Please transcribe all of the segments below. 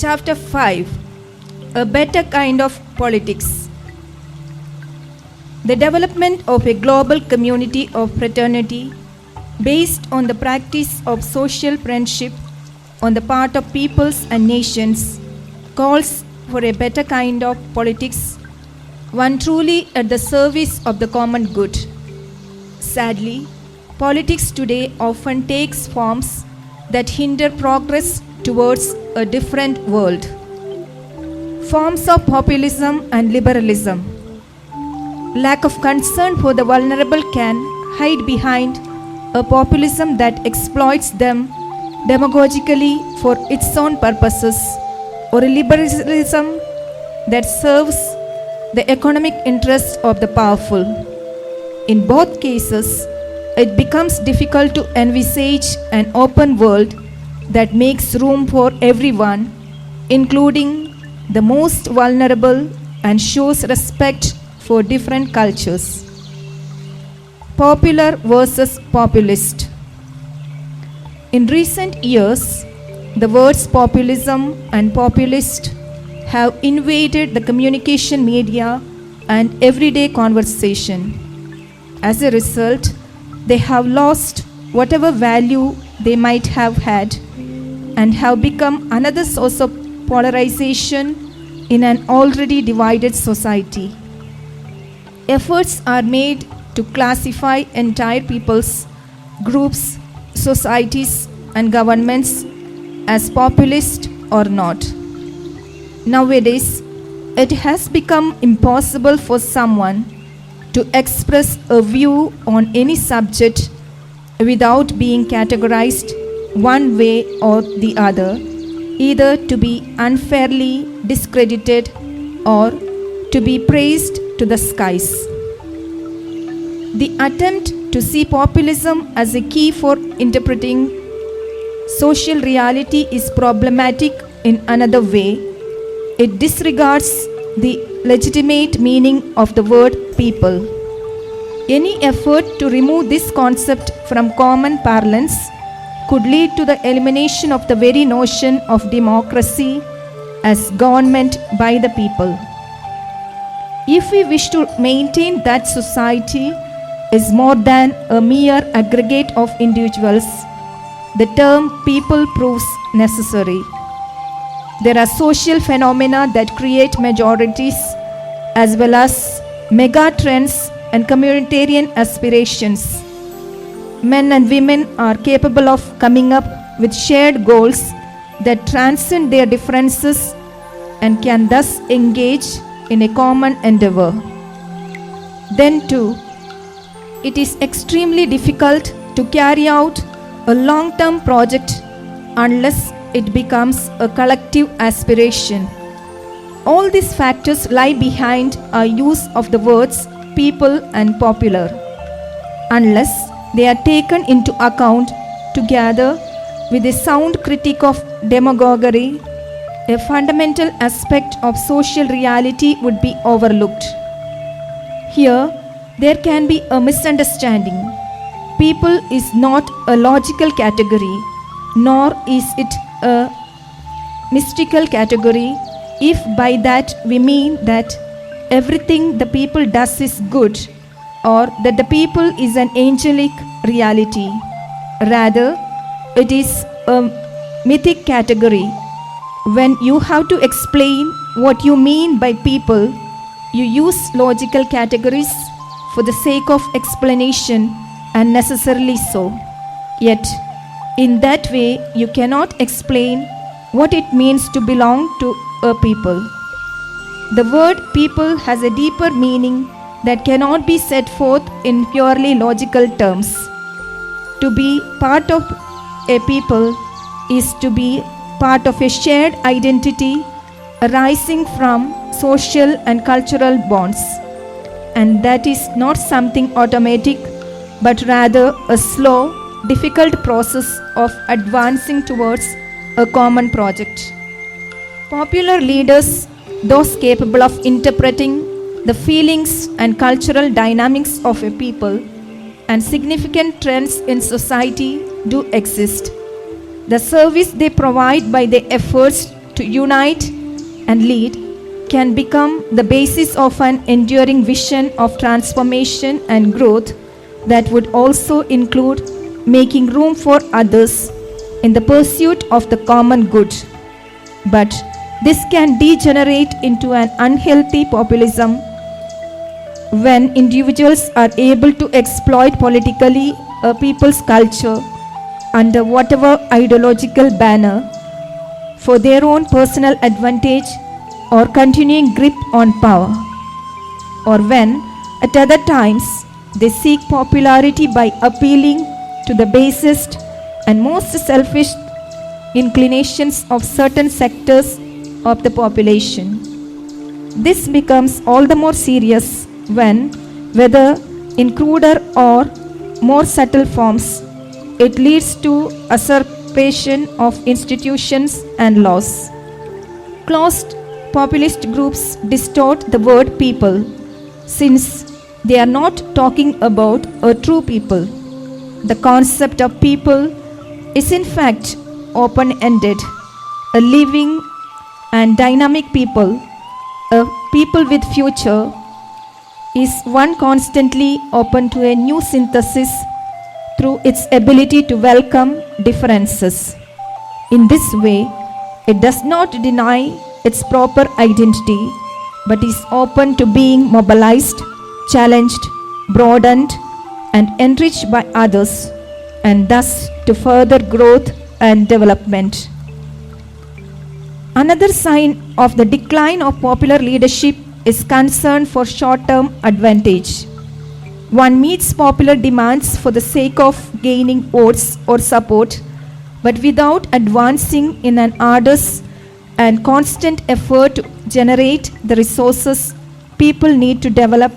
Chapter 5. A better kind of politics. The development of a global community of fraternity based on the practice of social friendship on the part of peoples and nations calls for a better kind of politics, one truly at the service of the common good. Sadly, politics today often takes forms that hinder progress towards a different world. Forms of populism and liberalism. Lack of concern for the vulnerable can hide behind a populism that exploits them demagogically for its own purposes, or a liberalism that serves the economic interests of the powerful. In both cases, it becomes difficult to envisage an open world that makes room for everyone, including the most vulnerable, and shows respect for different cultures. Popular versus populist. In recent years, the words populism and populist have invaded the communication media and everyday conversation. As a result, they have lost whatever value they might have had and have become another source of polarization in an already divided society. Efforts are made to classify entire peoples, groups, societies, and governments as populist or not. Nowadays, it has become impossible for someone to express a view on any subject without being categorized one way or the other, either to be unfairly discredited or to be praised to the skies. The attempt to see populism as a key for interpreting social reality is problematic in another way. It disregards the legitimate meaning of the word people. Any effort to remove this concept from common parlance could lead to the elimination of the very notion of democracy as government by the people. If we wish to maintain that society is more than a mere aggregate of individuals, the term people proves necessary. There are social phenomena that create majorities as well as mega trends and communitarian aspirations. Men and women are capable of coming up with shared goals that transcend their differences and can thus engage in a common endeavor. Then too, it is extremely difficult to carry out a long-term project unless it becomes a collective aspiration. All these factors lie behind our use of the words people and popular. Unless they are taken into account together with a sound critique of demagoguery, a fundamental aspect of social reality would be overlooked. Here, there can be a misunderstanding. People is not a logical category, nor is it a mystical category, if by that we mean that everything the people does is good, or that the people is an angelic reality. Rather, it is a mythic category. When you have to explain what you mean by people, you use logical categories for the sake of explanation, and necessarily so. Yet, in that way, you cannot explain what it means to belong to a people. The word people has a deeper meaning that cannot be set forth in purely logical terms. To be part of a people is to be part of a shared identity arising from social and cultural bonds. And that is not something automatic, but rather a slow, difficult process of advancing towards a common project. Popular leaders, those capable of interpreting the feelings and cultural dynamics of a people and significant trends in society, do exist. The service they provide by their efforts to unite and lead can become the basis of an enduring vision of transformation and growth that would also include making room for others in the pursuit of the common good. But this can degenerate into an unhealthy populism when individuals are able to exploit politically a people's culture under whatever ideological banner for their own personal advantage or continuing grip on power, or when at other times they seek popularity by appealing to the basest and most selfish inclinations of certain sectors of the population. This becomes all the more serious when, whether in cruder or more subtle forms, it leads to usurpation of institutions and laws. Closed populist groups distort the word people, since they are not talking about a true people. The concept of people is in fact open-ended, a living and dynamic people, a people with future, is one constantly open to a new synthesis through its ability to welcome differences. In this way, it does not deny its proper identity, but is open to being mobilized, challenged, broadened, and enriched by others, and thus to further growth and development. Another sign of the decline of popular leadership is concern for short-term advantage. One meets popular demands for the sake of gaining votes or support, but without advancing in an arduous and constant effort to generate the resources people need to develop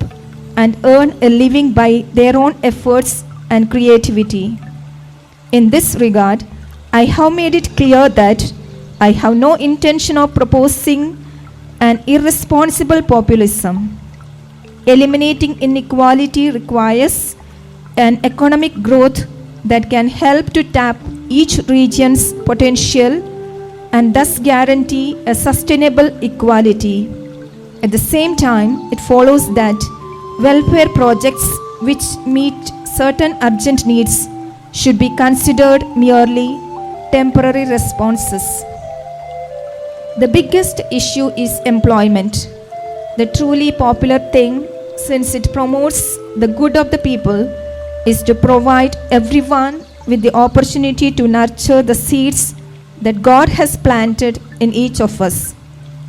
and earn a living by their own efforts and creativity. In this regard, I have made it clear that I have no intention of proposing an irresponsible populism. Eliminating inequality requires an economic growth that can help to tap each region's potential and thus guarantee a sustainable equality. At the same time, it follows that welfare projects which meet certain urgent needs should be considered merely temporary responses. The biggest issue is employment, the truly popular thing, since it promotes the good of the people, is to provide everyone with the opportunity to nurture the seeds that God has planted in each of us,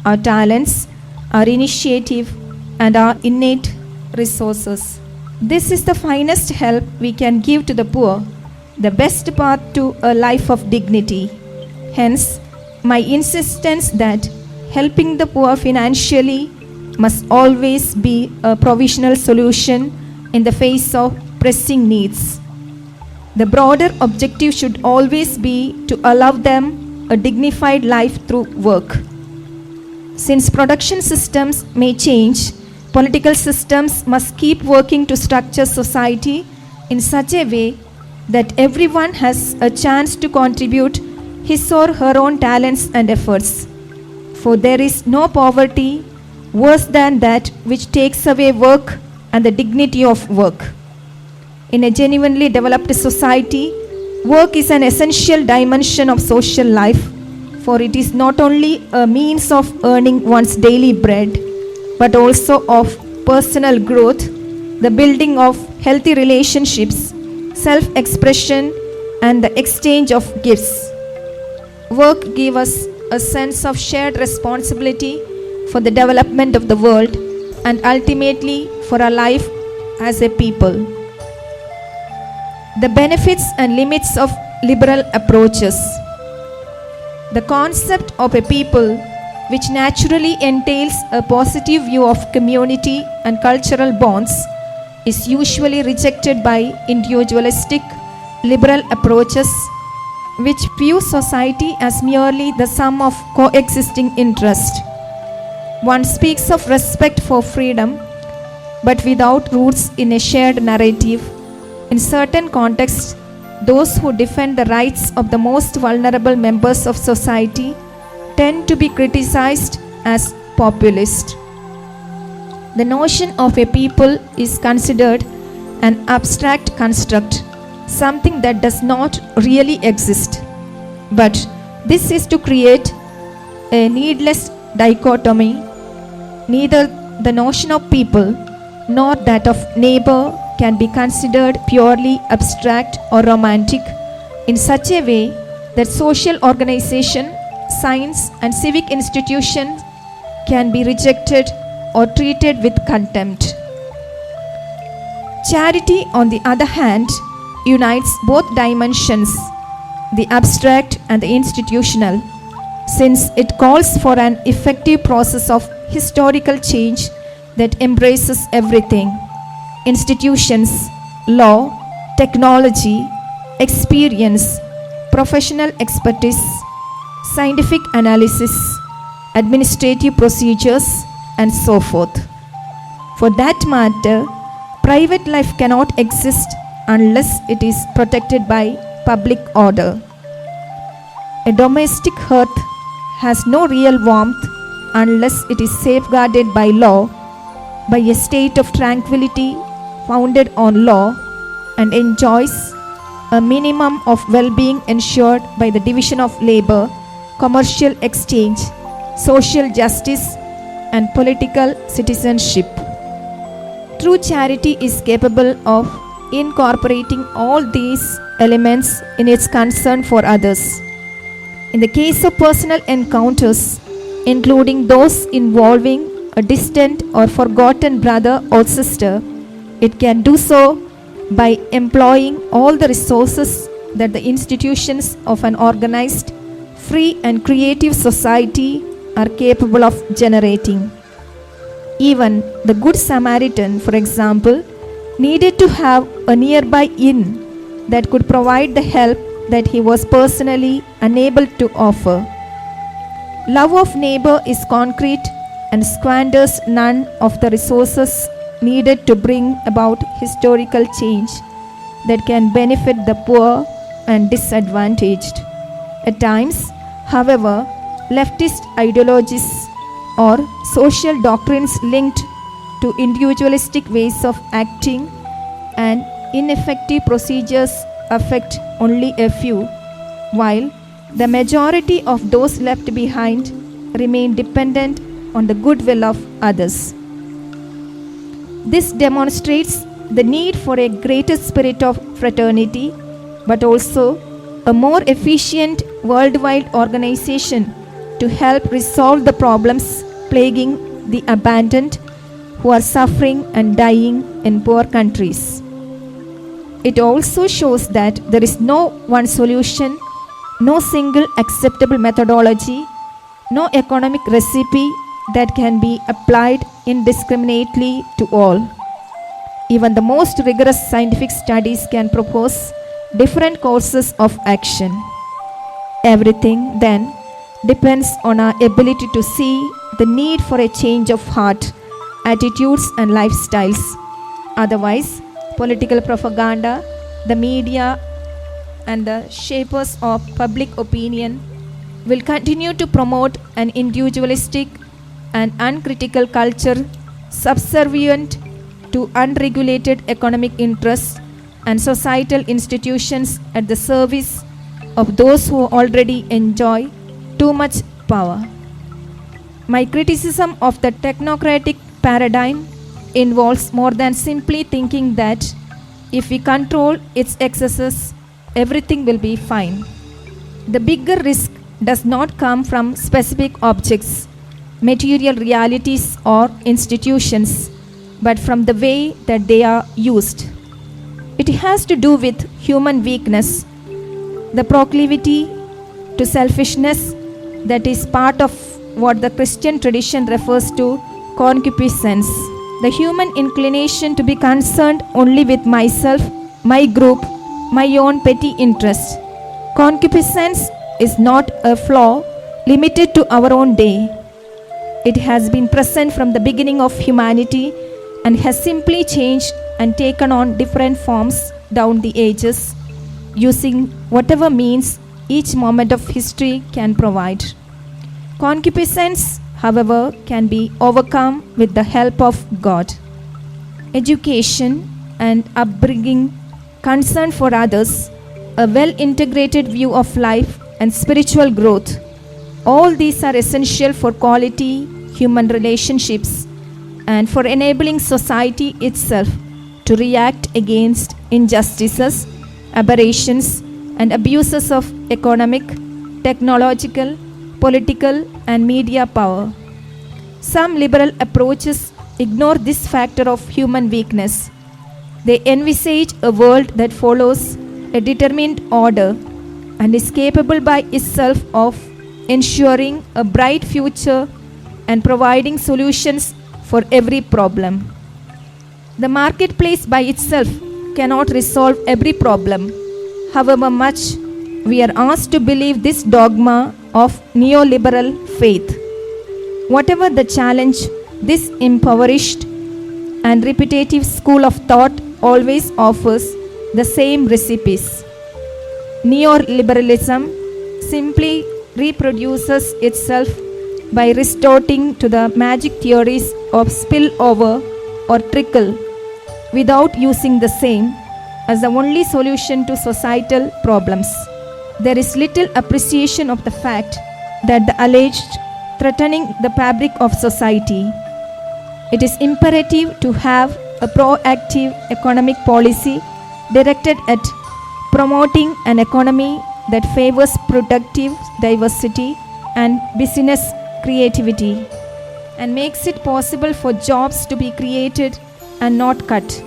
our talents, our initiative, and our innate resources. This is the finest help we can give to the poor, the best path to a life of dignity. Hence, my insistence that helping the poor financially must always be a provisional solution in the face of pressing needs. The broader objective should always be to allow them a dignified life through work. Since production systems may change, political systems must keep working to structure society in such a way that everyone has a chance to contribute his or her own talents and efforts. For there is no poverty worse than that which takes away work and the dignity of work. In a genuinely developed society, work is an essential dimension of social life, for it is not only a means of earning one's daily bread, but also of personal growth, the building of healthy relationships, self-expression, and the exchange of gifts. Work gives us a sense of shared responsibility for the development of the world and ultimately for our life as a people. The benefits and limits of liberal approaches. The concept of a people, which naturally entails a positive view of community and cultural bonds, is usually rejected by individualistic liberal approaches, which view society as merely the sum of coexisting interests. One speaks of respect for freedom, but without roots in a shared narrative. In certain contexts, those who defend the rights of the most vulnerable members of society tend to be criticized as populist. The notion of a people is considered an abstract construct, something that does not really exist. But this is to create a needless dichotomy. Neither the notion of people nor that of neighbor can be considered purely abstract or romantic in such a way that social organization, science, and civic institutions can be rejected or treated with contempt. Charity, on the other hand, unites both dimensions, the abstract and the institutional, since it calls for an effective process of historical change that embraces everything: institutions, law, technology, experience, professional expertise, scientific analysis, administrative procedures, and so forth. For that matter, private life cannot exist unless it is protected by public order. A domestic hearth has no real warmth unless it is safeguarded by law, by a state of tranquility founded on law, and enjoys a minimum of well-being ensured by the division of labor, commercial exchange, social justice, and political citizenship. True charity is capable of incorporating all these elements in its concern for others. In the case of personal encounters, including those involving a distant or forgotten brother or sister, it can do so by employing all the resources that the institutions of an organized, free, and creative society are capable of generating. Even the Good Samaritan, for example, needed to have a nearby inn that could provide the help that he was personally unable to offer. Love of neighbor is concrete and squanders none of the resources needed to bring about historical change that can benefit the poor and disadvantaged. At times, however, leftist ideologies or social doctrines linked to individualistic ways of acting and ineffective procedures affect only a few, while the majority of those left behind remain dependent on the goodwill of others. This demonstrates the need for a greater spirit of fraternity, but also a more efficient worldwide organization to help resolve the problems plaguing the abandoned who are suffering and dying in poor countries. It also shows that there is no one solution, no single acceptable methodology, no economic recipe that can be applied indiscriminately to all. Even the most rigorous scientific studies can propose different courses of action. Everything, then, depends on our ability to see the need for a change of heart, attitudes, and lifestyles. Otherwise, political propaganda, the media, and the shapers of public opinion will continue to promote an individualistic and uncritical culture subservient to unregulated economic interests and societal institutions at the service of those who already enjoy too much power. My criticism of the technocratic paradigm involves more than simply thinking that if we control its excesses, everything will be fine. The bigger risk does not come from specific objects, material realities, or institutions, but from the way that they are used. It has to do with human weakness, the proclivity to selfishness that is part of what the Christian tradition refers to concupiscence, the human inclination to be concerned only with myself, my group, my own petty interests. Concupiscence is not a flaw limited to our own day. It has been present from the beginning of humanity and has simply changed and taken on different forms down the ages, using whatever means each moment of history can provide. Concupiscence, however, can be overcome with the help of God. Education and upbringing, concern for others, a well-integrated view of life and spiritual growth, all these are essential for quality human relationships and for enabling society itself to react against injustices, aberrations, and abuses of economic, technological, political, and media power. Some liberal approaches ignore this factor of human weakness. They envisage a world that follows a determined order and is capable by itself of ensuring a bright future and providing solutions for every problem. The marketplace by itself cannot resolve every problem, however much we are asked to believe this dogma of neoliberal faith. Whatever the challenge, this impoverished and repetitive school of thought always offers the same recipes. Neoliberalism simply reproduces itself by resorting to the magic theories of spillover or trickle without using the same as the only solution to societal problems. There is little appreciation of the fact that the alleged threatening the fabric of society. It is imperative to have a proactive economic policy directed at promoting an economy that favors productive diversity and business creativity and makes it possible for jobs to be created and not cut.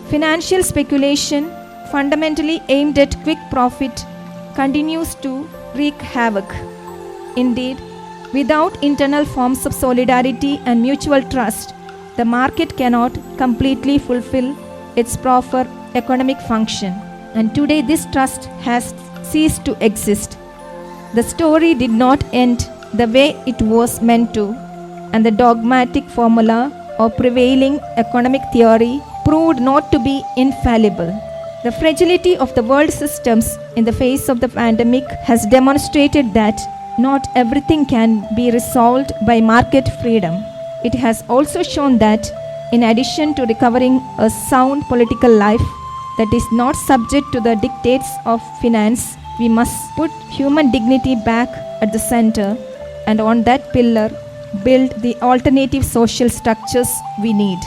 Financial speculation, fundamentally aimed at quick profit, continues to wreak havoc. Indeed, without internal forms of solidarity and mutual trust, the market cannot completely fulfill its proper economic function. And today this trust has ceased to exist. The story did not end the way it was meant to, and the dogmatic formula of prevailing economic theory proved not to be infallible. The fragility of the world systems in the face of the pandemic has demonstrated that not everything can be resolved by market freedom. It has also shown that, in addition to recovering a sound political life that is not subject to the dictates of finance, we must put human dignity back at the center and on that pillar build the alternative social structures we need.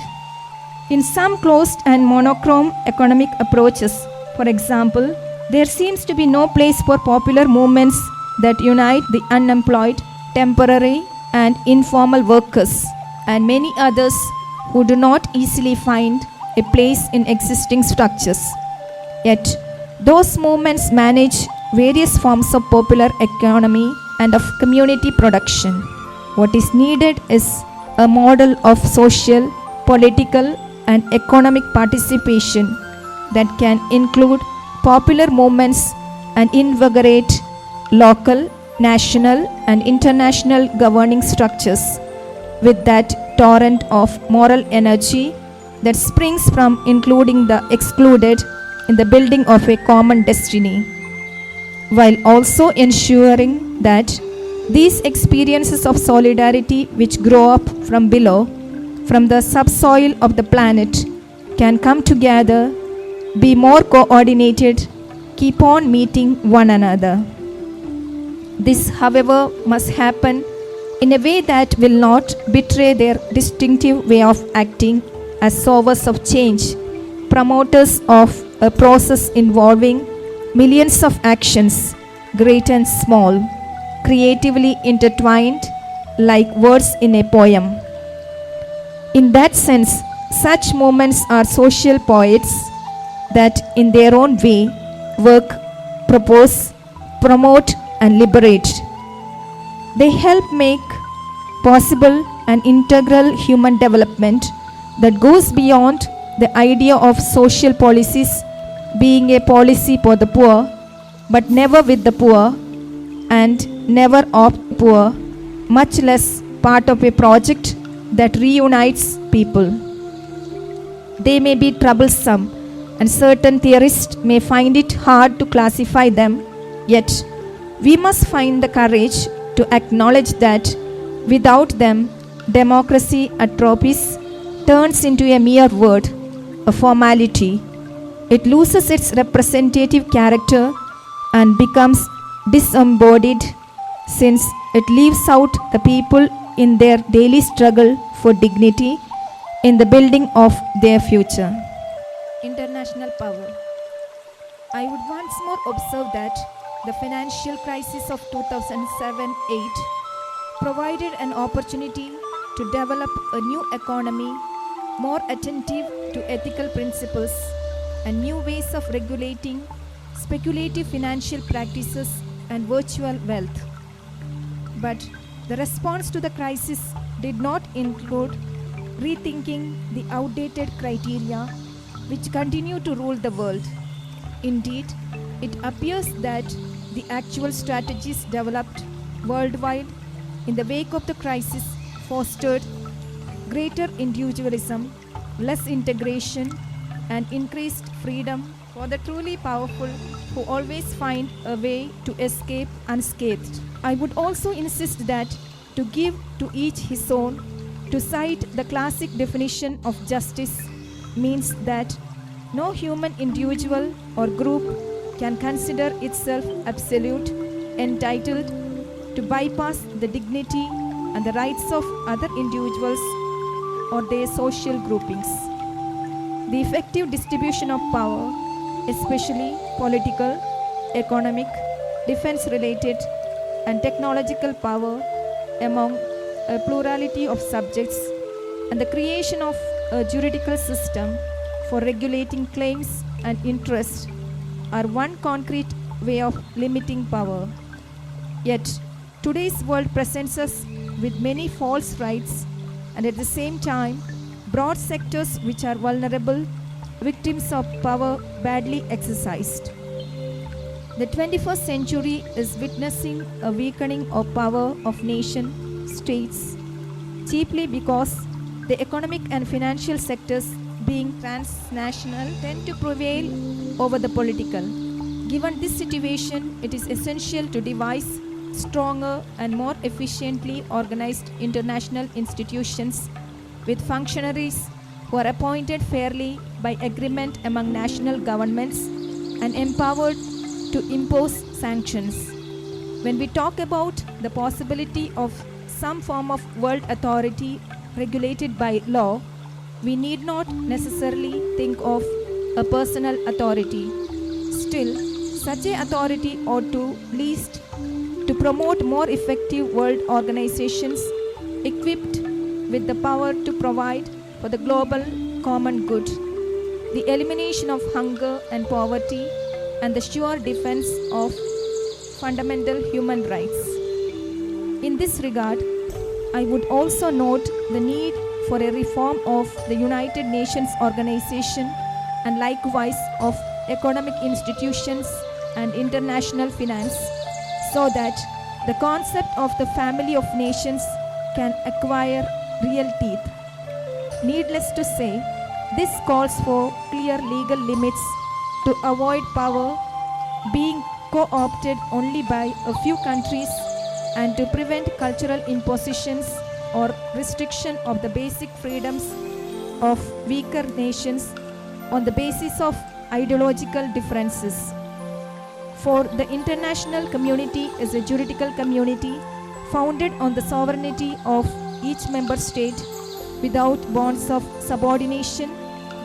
In some closed and monochrome economic approaches, for example, there seems to be no place for popular movements that unite the unemployed, temporary and informal workers, and many others who do not easily find a place in existing structures. Yet, those movements manage various forms of popular economy and of community production. What is needed is a model of social, political, and economic participation that can include popular movements and invigorate local, national, and international governing structures with that torrent of moral energy that springs from including the excluded in the building of a common destiny, while also ensuring that these experiences of solidarity which grow up from below, from the subsoil of the planet, can come together, be more coordinated, keep on meeting one another. This, however, must happen in a way that will not betray their distinctive way of acting as solvers of change, promoters of a process involving millions of actions, great and small, creatively intertwined like words in a poem. In that sense, such movements are social poets that in their own way work, propose, promote and liberate. They help make possible an integral human development that goes beyond the idea of social policies being a policy for the poor, but never with the poor and never of the poor, much less part of a project that reunites people. They may be troublesome, and certain theorists may find it hard to classify them, yet we must find the courage to acknowledge that without them, democracy atrophies, turns into a mere word, a formality. It loses its representative character and becomes disembodied, since it leaves out the people in their daily struggle for dignity in the building of their future. International power. I would once more observe that the financial crisis of 2007-8 provided an opportunity to develop a new economy more attentive to ethical principles and new ways of regulating speculative financial practices and virtual wealth. But the response to the crisis did not include rethinking the outdated criteria which continue to rule the world. Indeed, it appears that the actual strategies developed worldwide in the wake of the crisis fostered greater individualism, less integration, and increased freedom for the truly powerful who always find a way to escape unscathed. I would also insist that to give to each his own, to cite the classic definition of justice, means that no human individual or group can consider itself absolute, entitled to bypass the dignity and the rights of other individuals or their social groupings. The effective distribution of power, especially political, economic, defense-related, and technological power among a plurality of subjects, and the creation of a juridical system for regulating claims and interests are one concrete way of limiting power. Yet, today's world presents us with many false rights and at the same time broad sectors which are vulnerable, victims of power badly exercised. The 21st century is witnessing a weakening of power of nation states, chiefly because the economic and financial sectors, being transnational, tend to prevail over the political. Given this situation, it is essential to devise stronger and more efficiently organized international institutions with functionaries who are appointed fairly by agreement among national governments and empowered to impose sanctions. When we talk about the possibility of some form of world authority regulated by law, we need not necessarily think of a personal authority. Still, such an authority ought to least to promote more effective world organizations equipped with the power to provide for the global common good, the elimination of hunger and poverty, and the sure defense of fundamental human rights. In this regard, I would also note the need for a reform of the United Nations organization and likewise of economic institutions and international finance, so that the concept of the family of nations can acquire real teeth. Needless to say, this calls for clear legal limits to avoid power being co-opted only by a few countries and to prevent cultural impositions or restriction of the basic freedoms of weaker nations on the basis of ideological differences. For the international community is a juridical community founded on the sovereignty of each member state without bonds of subordination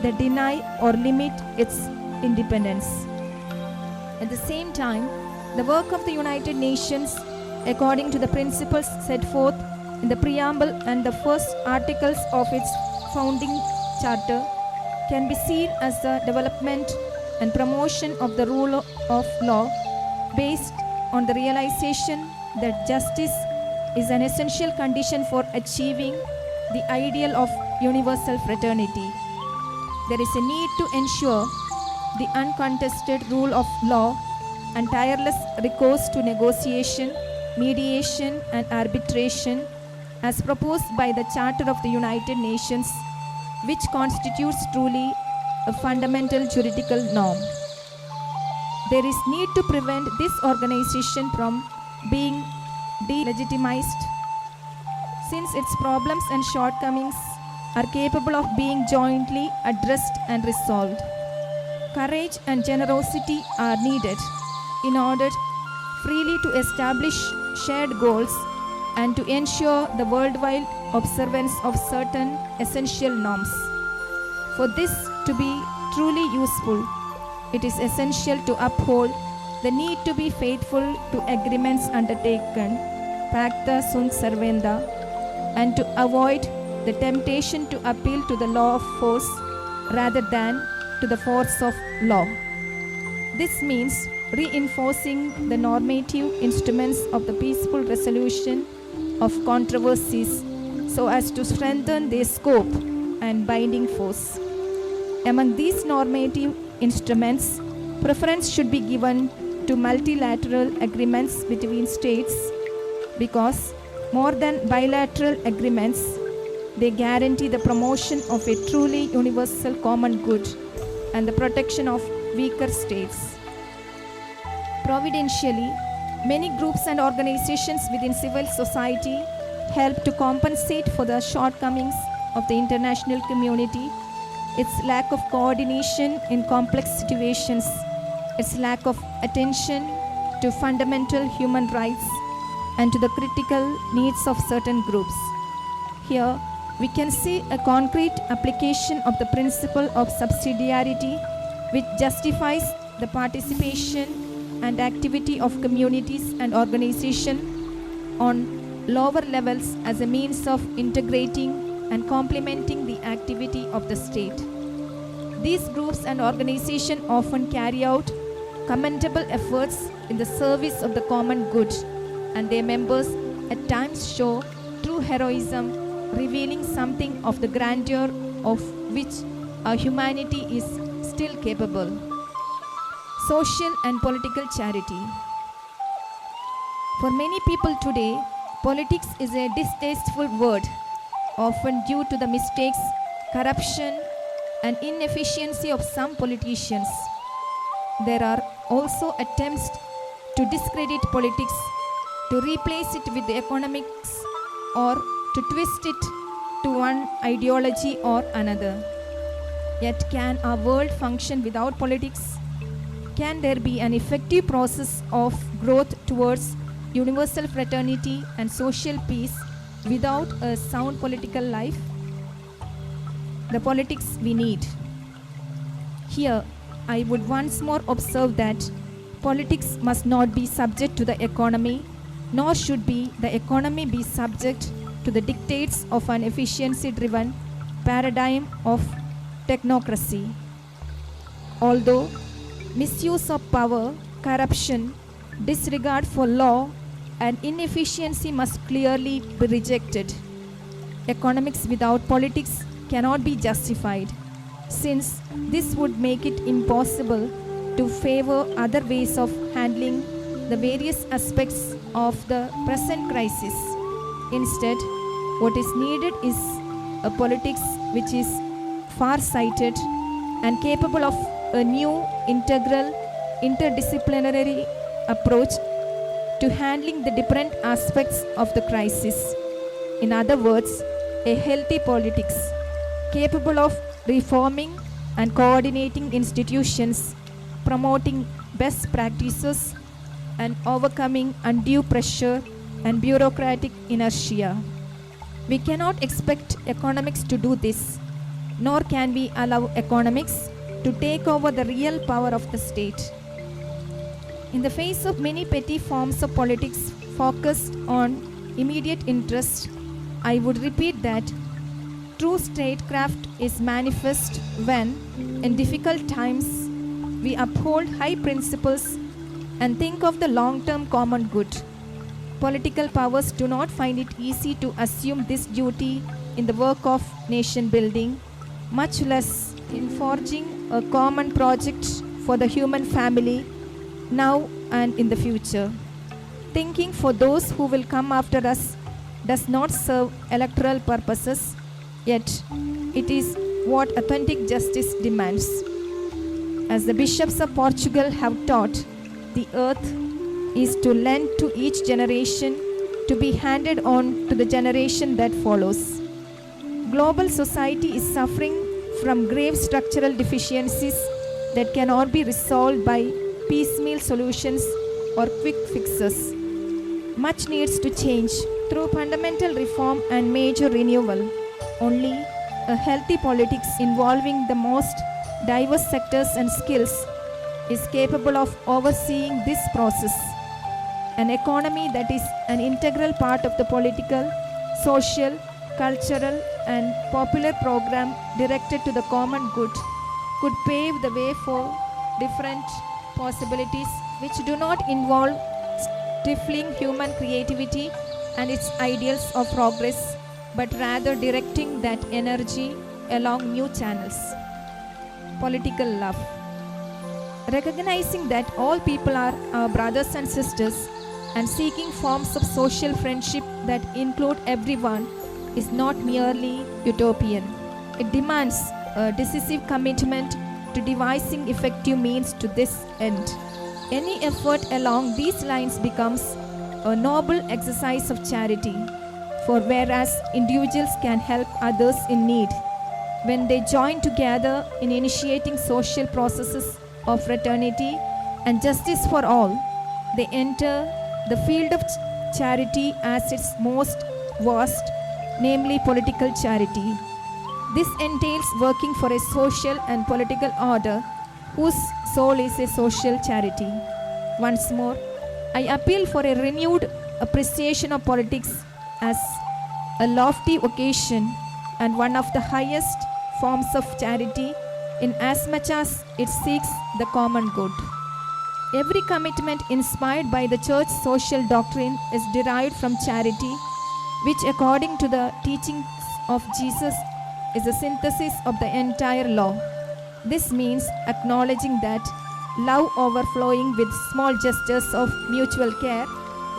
that deny or limit its independence. At the same time, the work of the United Nations, according to the principles set forth in the preamble and the first articles of its founding charter, can be seen as the development and promotion of the rule of law based on the realization that justice is an essential condition for achieving the ideal of universal fraternity. There is a need to ensure the uncontested rule of law and tireless recourse to negotiation, mediation, and arbitration as proposed by the Charter of the United Nations, which constitutes truly a fundamental juridical norm. There is need to prevent this organization from being delegitimized, since its problems and shortcomings are capable of being jointly addressed and resolved. Courage and generosity are needed in order freely to establish shared goals and to ensure the worldwide observance of certain essential norms. For this to be truly useful, it is essential to uphold the need to be faithful to agreements undertaken, pacta sunt servanda, and to avoid the temptation to appeal to the law of force rather than to the force of law. This means reinforcing the normative instruments of the peaceful resolution of controversies so as to strengthen their scope and binding force. Among these normative instruments, preference should be given to multilateral agreements between states because more than bilateral agreements, they guarantee the promotion of a truly universal common good and the protection of weaker states. Providentially, many groups and organizations within civil society help to compensate for the shortcomings of the international community, its lack of coordination in complex situations, its lack of attention to fundamental human rights and to the critical needs of certain groups. Here, we can see a concrete application of the principle of subsidiarity which justifies the participation and activity of communities and organizations on lower levels as a means of integrating and complementing the activity of the state. These groups and organizations often carry out commendable efforts in the service of the common good, and their members at times show true heroism, revealing something of the grandeur of which our humanity is still capable. Social and political charity. For many people today, politics is a distasteful word, often due to the mistakes, corruption, and inefficiency of some politicians. There are also attempts to discredit politics, to replace it with the economics, or to twist it to one ideology or another. Yet can our world function without politics? Can there be an effective process of growth towards universal fraternity and social peace without a sound political life? The politics we need. Here, I would once more observe that politics must not be subject to the economy, nor should the economy be subject to the dictates of an efficiency-driven paradigm of technocracy. Although misuse of power, corruption, disregard for law, and inefficiency must clearly be rejected, economics without politics cannot be justified, since this would make it impossible to favor other ways of handling the various aspects of the present crisis. Instead, what is needed is a politics which is far-sighted and capable of a new, integral, interdisciplinary approach to handling the different aspects of the crisis. In other words, a healthy politics capable of reforming and coordinating institutions, promoting best practices, and overcoming undue pressure and bureaucratic inertia. We cannot expect economics to do this, nor can we allow economics to take over the real power of the state. In the face of many petty forms of politics focused on immediate interest, I would repeat that true statecraft is manifest when, in difficult times, we uphold high principles and think of the long-term common good. Political powers do not find it easy to assume this duty in the work of nation building, much less in forging a common project for the human family now and in the future. Thinking for those who will come after us does not serve electoral purposes, yet it is what authentic justice demands. As the bishops of Portugal have taught, the earth is to lend to each generation to be handed on to the generation that follows. Global society is suffering from grave structural deficiencies that cannot be resolved by piecemeal solutions or quick fixes. Much needs to change through fundamental reform and major renewal. Only a healthy politics involving the most diverse sectors and skills is capable of overseeing this process. An economy that is an integral part of the political, social, cultural, and popular program directed to the common good could pave the way for different possibilities which do not involve stifling human creativity and its ideals of progress, but rather directing that energy along new channels. Political love. Recognizing that all people are our brothers and sisters and seeking forms of social friendship that include everyone is not merely utopian. It demands a decisive commitment to devising effective means to this end. Any effort along these lines becomes a noble exercise of charity, for whereas individuals can help others in need, when they join together in initiating social processes of fraternity and justice for all, they enter the field of charity as its most vast, namely political charity. This entails working for a social and political order whose soul is a social charity. Once more, I appeal for a renewed appreciation of politics as a lofty vocation and one of the highest forms of charity in as much as it seeks the common good. Every commitment inspired by the Church's social doctrine is derived from charity, which according to the teachings of Jesus is a synthesis of the entire law. This means acknowledging that love overflowing with small gestures of mutual care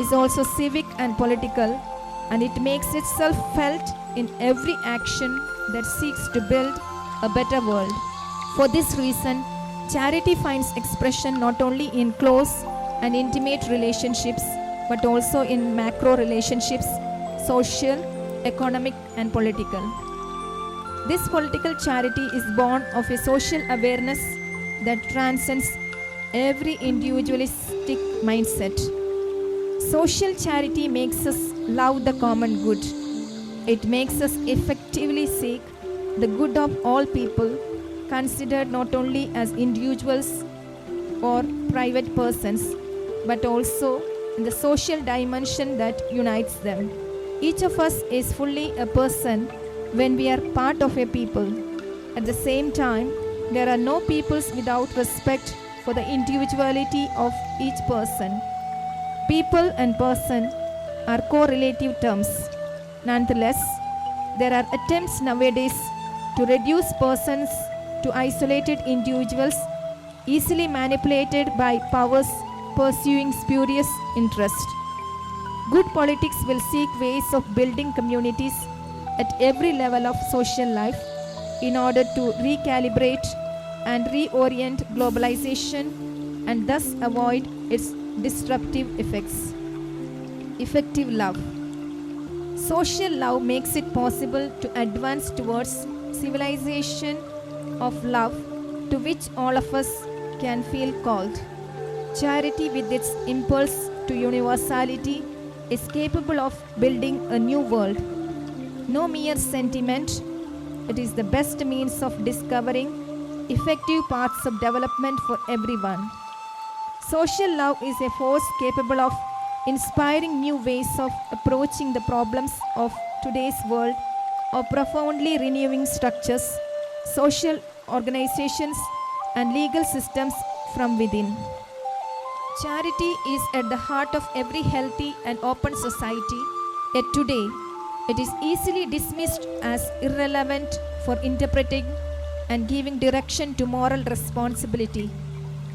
is also civic and political, and it makes itself felt in every action that seeks to build a better world. For this reason, charity finds expression not only in close and intimate relationships, but also in macro relationships, social, economic, and political. This political charity is born of a social awareness that transcends every individualistic mindset. Social charity makes us love the common good. It makes us effectively seek the good of all people, considered not only as individuals or private persons, but also in the social dimension that unites them. Each of us is fully a person when we are part of a people. At the same time, there are no peoples without respect for the individuality of each person. People and person are correlative terms. Nonetheless, there are attempts nowadays to reduce persons to isolated individuals easily manipulated by powers pursuing spurious interest. Good politics will seek ways of building communities at every level of social life in order to recalibrate and reorient globalization and thus avoid its disruptive effects. Effective love. Social love makes it possible to advance towards civilization of love to which all of us can feel called. Charity, with its impulse to universality, is capable of building a new world. No mere sentiment, it is the best means of discovering effective paths of development for everyone. Social love is a force capable of inspiring new ways of approaching the problems of today's world, or profoundly renewing structures, social organizations, and legal systems from within. Charity is at the heart of every healthy and open society, yet today it is easily dismissed as irrelevant for interpreting and giving direction to moral responsibility.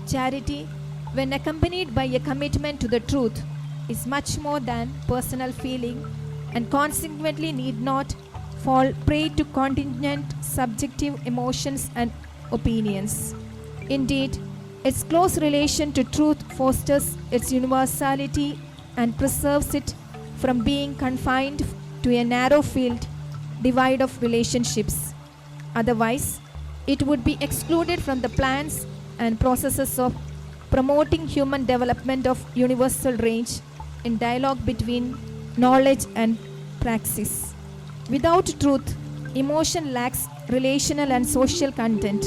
Charity, when accompanied by a commitment to the truth, is much more than personal feeling and consequently need not fall prey to contingent subjective emotions and opinions. Indeed, its close relation to truth fosters its universality and preserves it from being confined to a narrow field divide of relationships. Otherwise, it would be excluded from the plans and processes of promoting human development of universal range in dialogue between knowledge and praxis. Without truth, emotion lacks relational and social content.